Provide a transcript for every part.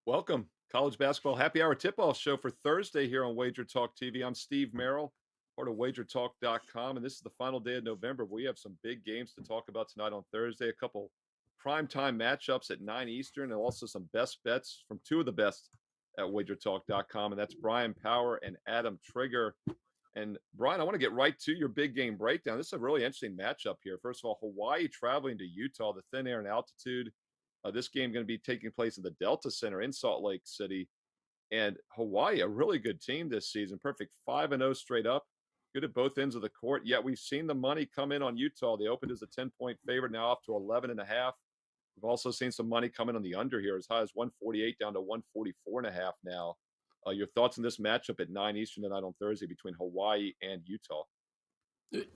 Welcome, College Basketball Happy Hour Tip-Off Show for Thursday here on WagerTalk TV. I'm Steve Merrill, part of WagerTalk.com, and this is the final day of November. We have some big games to talk about tonight on Thursday. A couple primetime matchups at 9 Eastern, and also some best bets from two of the best at WagerTalk.com, and that's Bryan Power and Adam Trigger. And Brian, I want to get right to your big game breakdown. This is a really interesting matchup here. First of all, Hawaii traveling to Utah, the thin air and altitude. This game going to be taking place in the Delta Center in Salt Lake City. And Hawaii, a really good team this season. Perfect 5-0 straight up. Good at both ends of the court. Yet we've seen the money come in on Utah. They opened as a 10-point favorite, now up to 11.5. We've also seen some money come in on the under here, as high as 148 down to 144.5 now. Your thoughts on this matchup at 9 Eastern tonight on Thursday between Hawaii and Utah?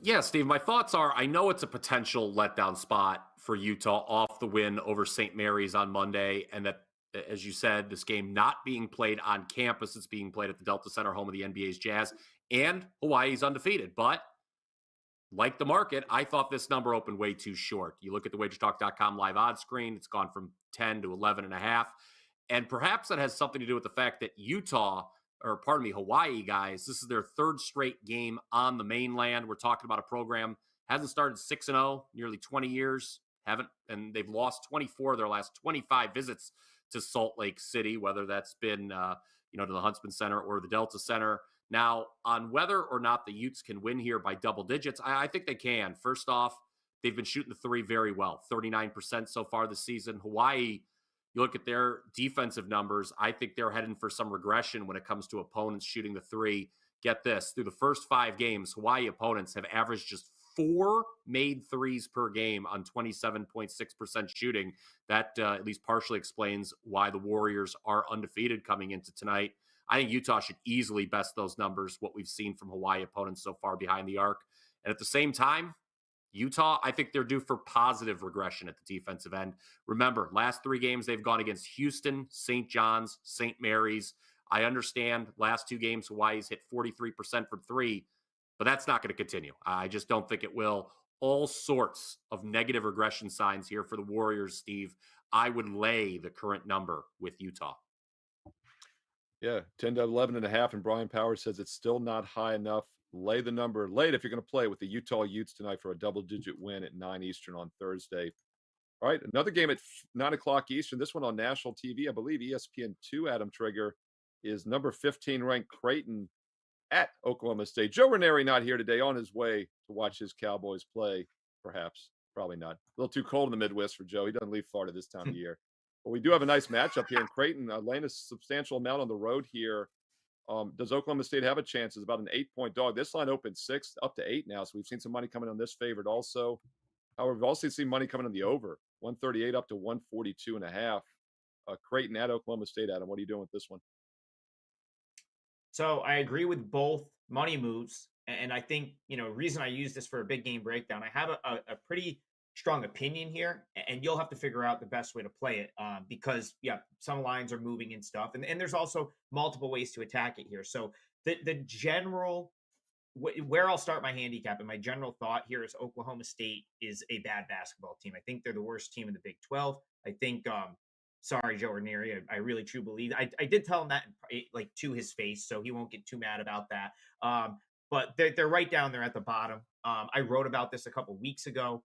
Yeah, Steve, my thoughts are I know it's a potential letdown spot for Utah off the win over St. Mary's on Monday. And that, as you said, this game not being played on campus, it's being played at the Delta Center, home of the NBA's Jazz, and Hawaii's undefeated. But like the market, I thought this number opened way too short. You look at the wagertalk.com live odds screen, it's gone from 10 to 11.5. And perhaps that has something to do with the fact that Hawaii, guys, this is their third straight game on the mainland. We're talking about a program hasn't started 6-0 nearly 20 years, and they've lost 24 of their last 25 visits to Salt Lake City, whether that's been to the Huntsman Center or the Delta Center. Now, on whether or not the Utes can win here by double digits, I think they can. First off, they've been shooting the three very well, 39% so far this season. Hawaii, you look at their defensive numbers, I think they're heading for some regression when it comes to opponents shooting the three. Get this, through the first 5 games, Hawaii opponents have averaged just 4 made threes per game on 27.6% shooting. That at least partially explains why the Warriors are undefeated coming into tonight. I think Utah should easily best those numbers, what we've seen from Hawaii opponents so far behind the arc. And at the same time, Utah, I think they're due for positive regression at the defensive end. Remember, last 3 games they've gone against Houston, St. John's, St. Mary's. I understand last 2 games Hawaii's hit 43% from 3, but that's not going to continue. I just don't think it will. All sorts of negative regression signs here for the Warriors, Steve. I would lay the current number with Utah. Yeah, 10 to 11.5. And Brian Powers says it's still not high enough. Lay the number late if you're going to play with the Utah Utes tonight for a double-digit win at 9 Eastern on Thursday. All right, another game at 9 o'clock Eastern. This one on national TV. I believe ESPN2, Adam Trigger, is number 15 ranked Creighton at Oklahoma State. Joe Ranieri not here today, on his way to watch his Cowboys play, perhaps. Probably not. A little too cold in the Midwest for Joe. He doesn't leave Florida this time of year. But we do have a nice matchup here in Creighton. Laying a substantial amount on the road here. Does Oklahoma State have a chance? It's about an 8-point dog. This line opened 6 up to 8 now, so we've seen some money coming on this favorite also. However, we've also seen money coming on the over, 138 up to 142.5. Creighton at Oklahoma State, Adam. What are you doing with this one? So I agree with both money moves. And I think, reason I use this for a big game breakdown, I have a pretty strong opinion here, and you'll have to figure out the best way to play it because, yeah, some lines are moving and stuff. And there's also multiple ways to attack it here. So the general, where I'll start my handicap and my general thought here is Oklahoma State is a bad basketball team. I think they're the worst team in the Big 12. I think sorry, Joe Ranieri. I really truly believe. I did tell him that like to his face, so he won't get too mad about that. But they're right down there at the bottom. I wrote about this a couple weeks ago.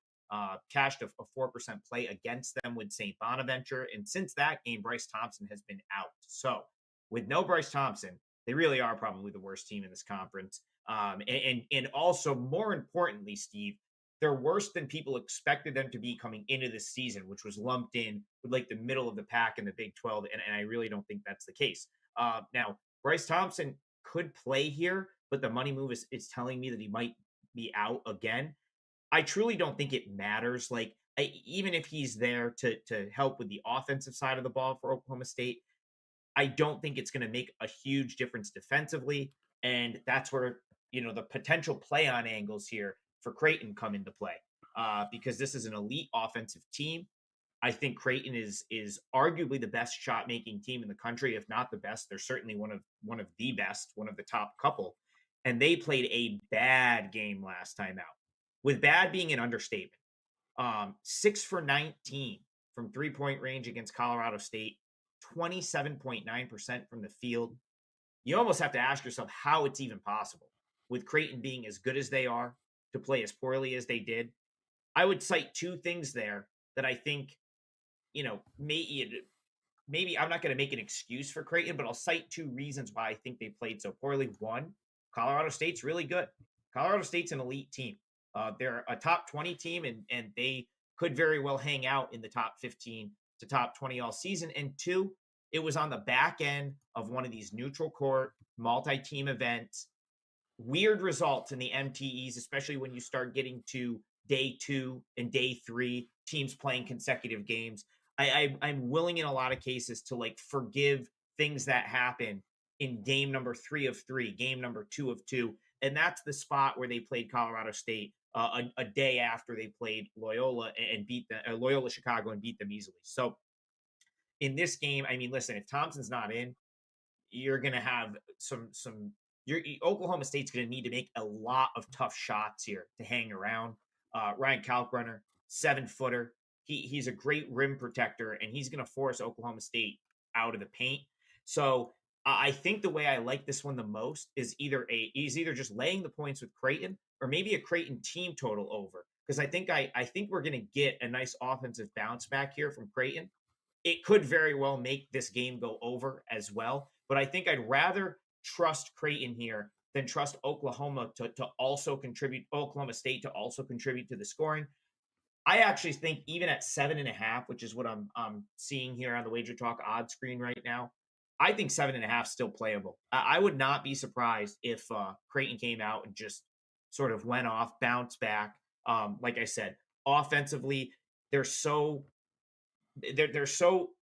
Cashed a 4% play against them with St. Bonaventure, and since that game, Bryce Thompson has been out. So with no Bryce Thompson, they really are probably the worst team in this conference. And also more importantly, Steve, they're worse than people expected them to be coming into this season, which was lumped in with like the middle of the pack in the Big 12. And I really don't think that's the case. Now, Bryce Thompson could play here, but the money move is telling me that he might be out again. I truly don't think it matters. Like, even if he's there to help with the offensive side of the ball for Oklahoma State, I don't think it's going to make a huge difference defensively. And that's where, the potential play on angles here for Creighton come into play because this is an elite offensive team. I think Creighton is arguably the best shot making team in the country, if not the best. They're certainly one of the best, one of the top couple. And they played a bad game last time out, with bad being an understatement. 6 for 19 from 3-point range against Colorado State. 27.9% from the field. You almost have to ask yourself how it's even possible with Creighton being as good as they are to play as poorly as they did. I would cite two things there that I think, maybe I'm not going to make an excuse for Creighton, but I'll cite two reasons why I think they played so poorly. One, Colorado State's really good. Colorado State's an elite team. They're a top 20 team, and they could very well hang out in the top 15 to top 20 all season. And two, it was on the back end of one of these neutral court multi-team events. Weird results in the MTEs, especially when you start getting to day 2 and day 3, teams playing consecutive games. I'm willing in a lot of cases to forgive things that happen in game number 3 of 3, game number 2 of 2. And that's the spot where they played Colorado State a day after they played Loyola and beat Loyola Chicago and beat them easily. So in this game, I mean, listen, if Thompson's not in, you're going to have Oklahoma State's going to need to make a lot of tough shots here to hang around. Ryan Kalkbrenner, 7-footer. He's a great rim protector, and he's going to force Oklahoma State out of the paint. So I think the way I like this one the most is either just laying the points with Creighton or maybe a Creighton team total over, because I think we're going to get a nice offensive bounce back here from Creighton. It could very well make this game go over as well, but I think I'd rather trust Creighton here than trust Oklahoma to also contribute, Oklahoma State to also contribute to the scoring. I actually think even at 7.5, which is what I'm seeing here on the WagerTalk odds screen right now, I think 7.5 still playable. I would not be surprised if Creighton came out and just sort of went off, bounced back. Like I said, offensively, they're so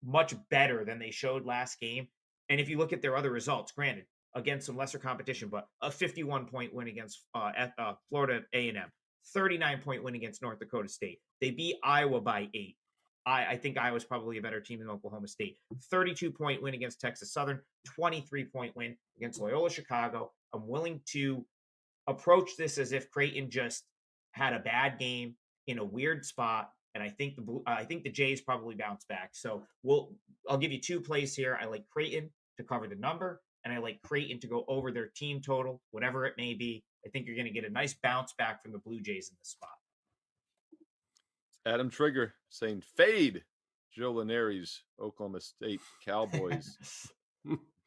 much better than they showed last game. And if you look at their other results, granted, against some lesser competition, but a 51-point win against Florida A&M, 39-point win against North Dakota State. They beat Iowa by 8. I think Iowa's probably a better team than Oklahoma State. 32-point win against Texas Southern, 23-point win against Loyola Chicago. I'm willing to approach this as if Creighton just had a bad game in a weird spot, and I think the Jays probably bounce back. So I'll give you two plays here. I like Creighton to cover the number, and I like Creighton to go over their team total, whatever it may be. I think you're going to get a nice bounce back from the Blue Jays in this spot. Adam Trigger saying fade Joe Lanieri's Oklahoma State Cowboys.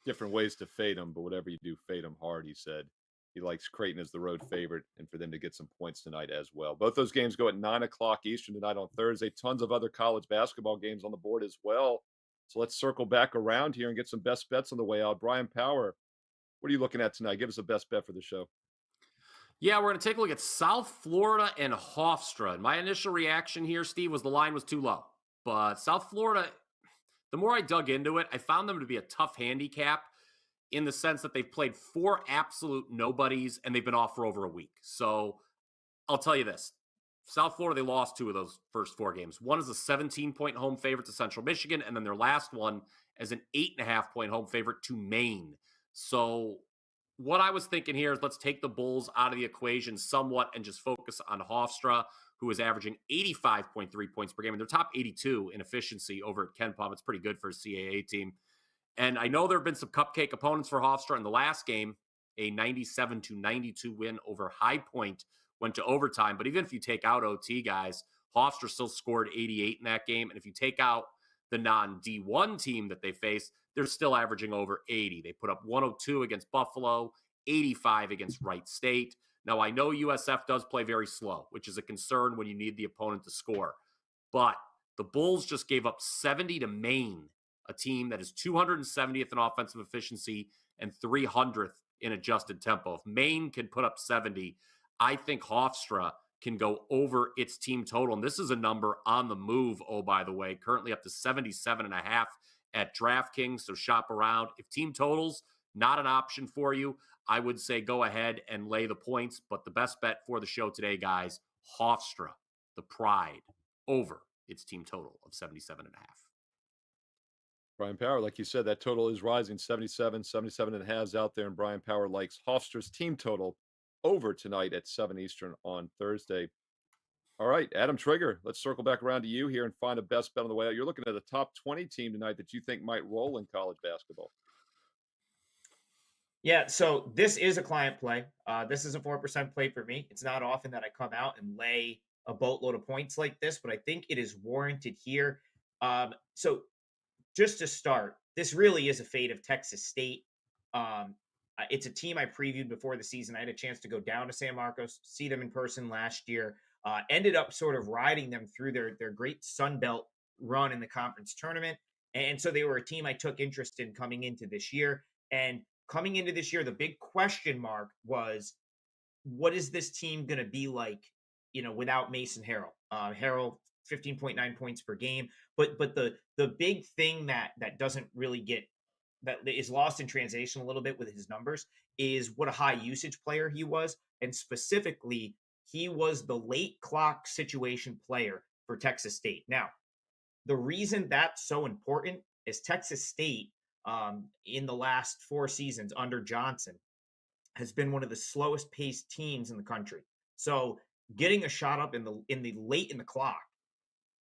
Different ways to fade them, but whatever you do, fade them hard, he said. He likes Creighton as the road favorite and for them to get some points tonight as well. Both those games go at 9 o'clock Eastern tonight on Thursday. Tons of other college basketball games on the board as well. So let's circle back around here and get some best bets on the way out. Bryan Power, what are you looking at tonight? Give us a best bet for the show. Yeah, we're going to take a look at South Florida and Hofstra. And my initial reaction here, Steve, was the line was too low. But South Florida, the more I dug into it, I found them to be a tough handicap in the sense that they've played 4 absolute nobodies and they've been off for over a week. So I'll tell you this. South Florida, they lost 2 of those first 4 games. One is a 17-point home favorite to Central Michigan, and then their last one as an 8.5-point home favorite to Maine. So what I was thinking here is let's take the Bulls out of the equation somewhat and just focus on Hofstra, who is averaging 85.3 points per game. And they're top 82 in efficiency over at Ken Palm. It's pretty good for a CAA team. And I know there have been some cupcake opponents for Hofstra in the last game. A 97-92 win over High Point went to overtime. But even if you take out OT, guys, Hofstra still scored 88 in that game. And if you take out the non-D1 team that they face, they're still averaging over 80. They put up 102 against Buffalo, 85 against Wright State. Now, I know USF does play very slow, which is a concern when you need the opponent to score. But the Bulls just gave up 70 to Maine, a team that is 270th in offensive efficiency and 300th in adjusted tempo. If Maine can put up 70, I think Hofstra can go over its team total. And this is a number on the move, oh, by the way, currently up to 77.5 at DraftKings. So shop around. If team totals not an option for you, I would say go ahead and lay the points. But the best bet for the show today, guys, Hofstra, the Pride, over its team total of 77.5. Bryan Power, like you said, that total is rising. 77.5 is out there, and Bryan Power likes Hofstra's team total over tonight at 7 Eastern on Thursday. All right, Adam Trigger, let's circle back around to you here and find a best bet on the way out. You're looking at a top 20 team tonight that you think might roll in college basketball. Yeah, so this is a client play. This is a 4% play for me. It's not often that I come out and lay a boatload of points like this, but I think it is warranted here. So just to start, this really is a fate of Texas State. It's a team I previewed before the season. I had a chance to go down to San Marcos, see them in person last year. Ended up sort of riding them through their great Sun Belt run in the conference tournament, and so they were a team I took interest in coming into this year. And coming into this year, the big question mark was, what is this team going to be like, without Mason Harrell? Harrell, 15.9 points per game, but the big thing that doesn't really get that is lost in translation a little bit with his numbers is what a high usage player he was, and specifically he was the late clock situation player for Texas State. Now, the reason that's so important is Texas State, in the last 4 seasons under Johnson, has been one of the slowest paced teams in the country. So getting a shot up in the late in the clock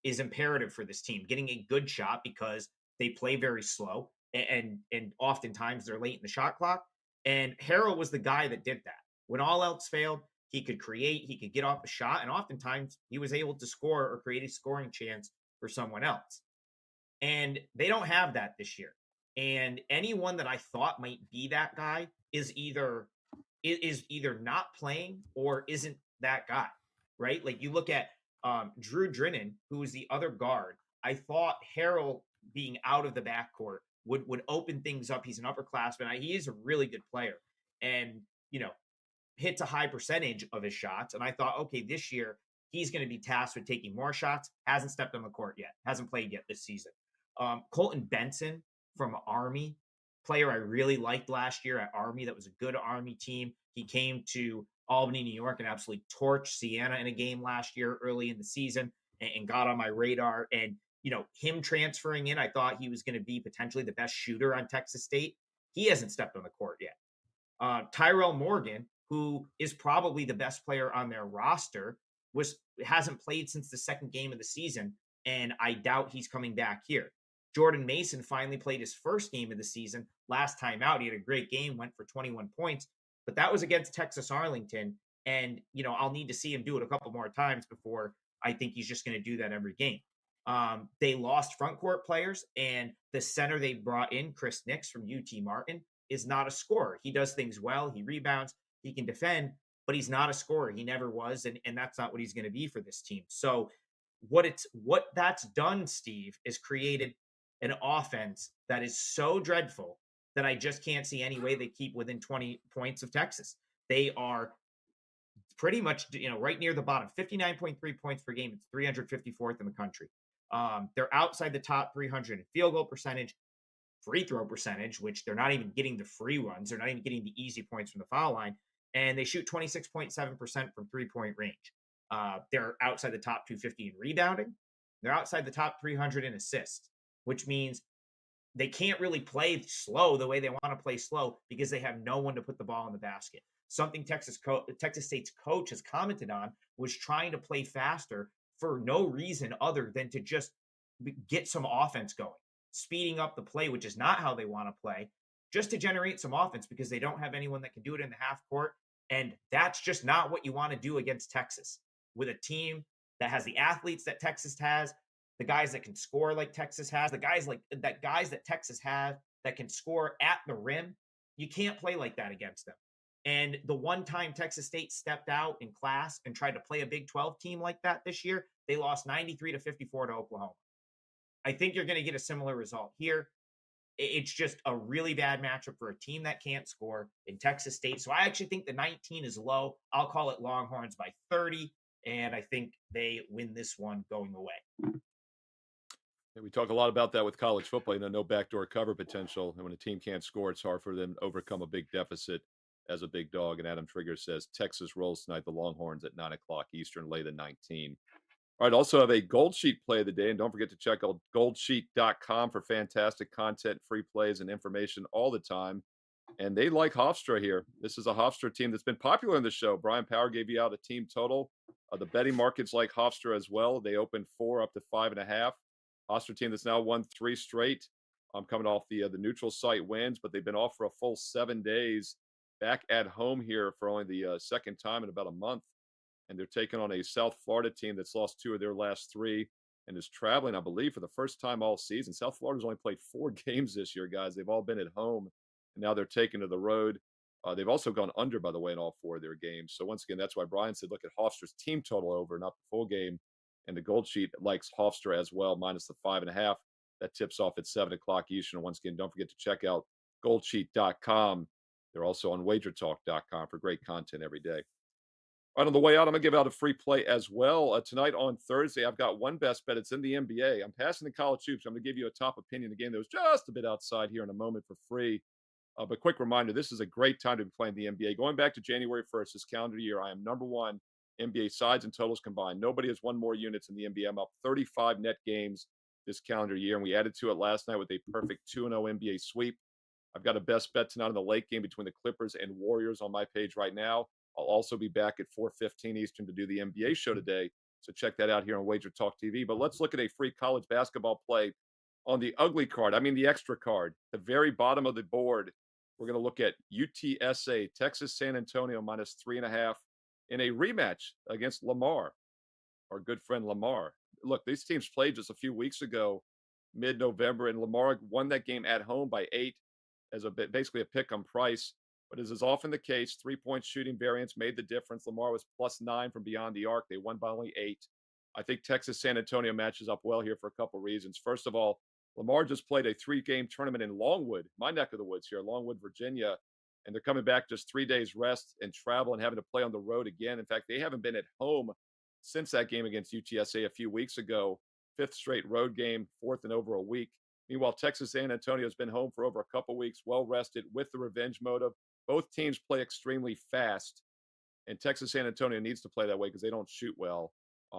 is imperative for this team. Getting a good shot because they play very slow, and oftentimes they're late in the shot clock. And Harrell was the guy that did that. When all else failed, he could create, he could get off a shot, and oftentimes he was able to score or create a scoring chance for someone else. And they don't have that this year. And anyone that I thought might be that guy is either not playing or isn't that guy, right? Like you look at Drew Drinnen, who is the other guard. I thought Harrell being out of the backcourt would open things up. He's an upperclassman. He is a really good player, and hits a high percentage of his shots. And I thought, okay, this year he's going to be tasked with taking more shots. Hasn't stepped on the court yet. Hasn't played yet this season. Colton Benson from Army, player I really liked last year at Army. That was a good Army team. He came to Albany, New York, and absolutely torched Siena in a game last year early in the season, and got on my radar. And him transferring in, I thought he was going to be potentially the best shooter on Texas State. He hasn't stepped on the court yet. Tyrell Morgan, who is probably the best player on their roster, hasn't played since the second game of the season, and I doubt he's coming back here. Jordan Mason finally played his first game of the season. Last time out, he had a great game, went for 21 points, but that was against Texas Arlington. And, I'll need to see him do it a couple more times before I think he's just going to do that every game. They lost front court players, and the center they brought in, Chris Nix from UT Martin, is not a scorer. He does things well. He rebounds, he can defend, but he's not a scorer. He never was. And that's not what he's going to be for this team. So what that's done, Steve, is created an offense that is so dreadful that I just can't see any way they keep within 20 points of Texas. They are pretty much, right near the bottom, 59.3 points per game. It's 354th in the country. They're outside the top 300 in field goal percentage, free throw percentage, which they're not even getting the free runs. They're not even getting the easy points from the foul line. And they shoot 26.7% from 3-point range. They're outside the top 250 in rebounding. They're outside the top 300 in assists, which means they can't really play slow the way they want to play slow because they have no one to put the ball in the basket. Something Texas State's coach has commented on was trying to play faster for no reason other than to just get some offense going, speeding up the play, which is not how they want to play, just to generate some offense because they don't have anyone that can do it in the half court. And that's just not what you want to do against Texas with a team that has the athletes that Texas has, the guys that can score like Texas has, the guys that Texas has that can score at the rim. You can't play like that against them. And the one time Texas State stepped out in class and tried to play a Big 12 team like that this year, they lost 93-54 to Oklahoma. I think you're going to get a similar result here. It's just a really bad matchup for a team that can't score in Texas State. So I actually think the 19 is low. I'll call it Longhorns by 30, and I think they win this one going away. Yeah, we talk a lot about that with college football. No backdoor cover potential. And when a team can't score, it's hard for them to overcome a big deficit as a big dog. And Adam Trigger says Texas rolls tonight, the Longhorns at 9 o'clock Eastern, lay the 19. All right, also have a GoldSheet play of the day. And don't forget to check out goldsheet.com for fantastic content, free plays, and information all the time. And they like Hofstra here. This is a Hofstra team that's been popular in the show. Brian Power gave you out a team total The betting markets like Hofstra as well. They opened 4 up to 5.5. Hofstra team that's now won 3 straight. Coming off the neutral site wins, but they've been off for a full 7 days. Back at home here for only the second time in about a month, and they're taking on a South Florida team that's lost 2 of their last 3 and is traveling, I believe, for the first time all season. South Florida's only played 4 games this year, guys. They've all been at home, and now they're taking to the road. They've also gone under, by the way, in all 4 of their games. So once again, that's why Brian said, look at Hofstra's team total over, not the full game. And the GoldSheet likes Hofstra as well, minus the 5.5. That tips off at 7 o'clock Eastern. And once again, don't forget to check out goldsheet.com. They're also on wagertalk.com for great content every day. Right on the way out, I'm going to give out a free play as well. Tonight on Thursday, I've got one best bet. It's in the NBA. I'm passing the college hoops. I'm going to give you a top opinion of the game that was just a bit outside here in a moment for free. But quick reminder, this is a great time to be playing the NBA. Going back to January 1st, this calendar year, I am number 1 NBA sides and totals combined. Nobody has won more units in the NBA. I'm up 35 net games this calendar year, and we added to it last night with a perfect 2-0 NBA sweep. I've got a best bet tonight in the late game between the Clippers and Warriors on my page right now. I'll also be back at 4:15 Eastern to do the NBA show today, so check that out here on Wager Talk TV. But let's look at a free college basketball play on the ugly card. I mean the extra card, the very bottom of the board. We're going to look at UTSA, Texas San Antonio minus 3.5 in a rematch against Lamar, our good friend Lamar. Look, these teams played just a few weeks ago, mid-November, and Lamar won that game at home by 8 as basically a pick on price. But as is often the case, 3-point shooting variance made the difference. Lamar was +9 from beyond the arc. They won by only 8. I think Texas San Antonio matches up well here for a couple reasons. First of all, Lamar just played a 3-game tournament in Longwood, my neck of the woods here, Longwood, Virginia, and they're coming back just 3 days rest and travel and having to play on the road again. In fact, they haven't been at home since that game against UTSA a few weeks ago. 5th straight road game, 4th in over a week. Meanwhile, Texas San Antonio has been home for over a couple weeks, well rested with the revenge motive. Both teams play extremely fast, and Texas San Antonio needs to play that way because they don't shoot well.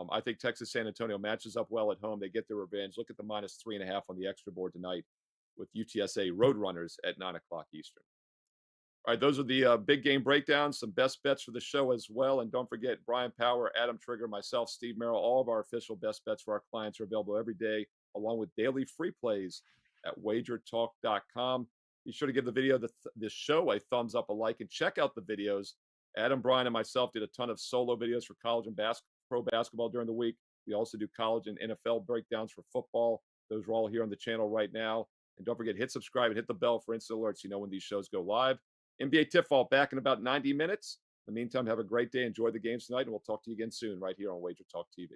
I think Texas San Antonio matches up well at home. They get their revenge. Look at the minus 3.5 on the extra board tonight with UTSA Roadrunners at 9 o'clock Eastern. All right, those are the big game breakdowns, some best bets for the show as well. And don't forget, Brian Power, Adam Trigger, myself, Steve Merrill, all of our official best bets for our clients are available every day, along with daily free plays at wagertalk.com. Be sure to give the video, this show, a thumbs up, a like, and check out the videos. Adam, Brian, and myself did a ton of solo videos for college and pro basketball during the week. We also do college and NFL breakdowns for football. Those are all here on the channel right now. And don't forget, hit subscribe and hit the bell for instant alerts so you know when these shows go live. NBA Tip-Off back in about 90 minutes. In the meantime, have a great day. Enjoy the games tonight, and we'll talk to you again soon right here on Wager Talk TV.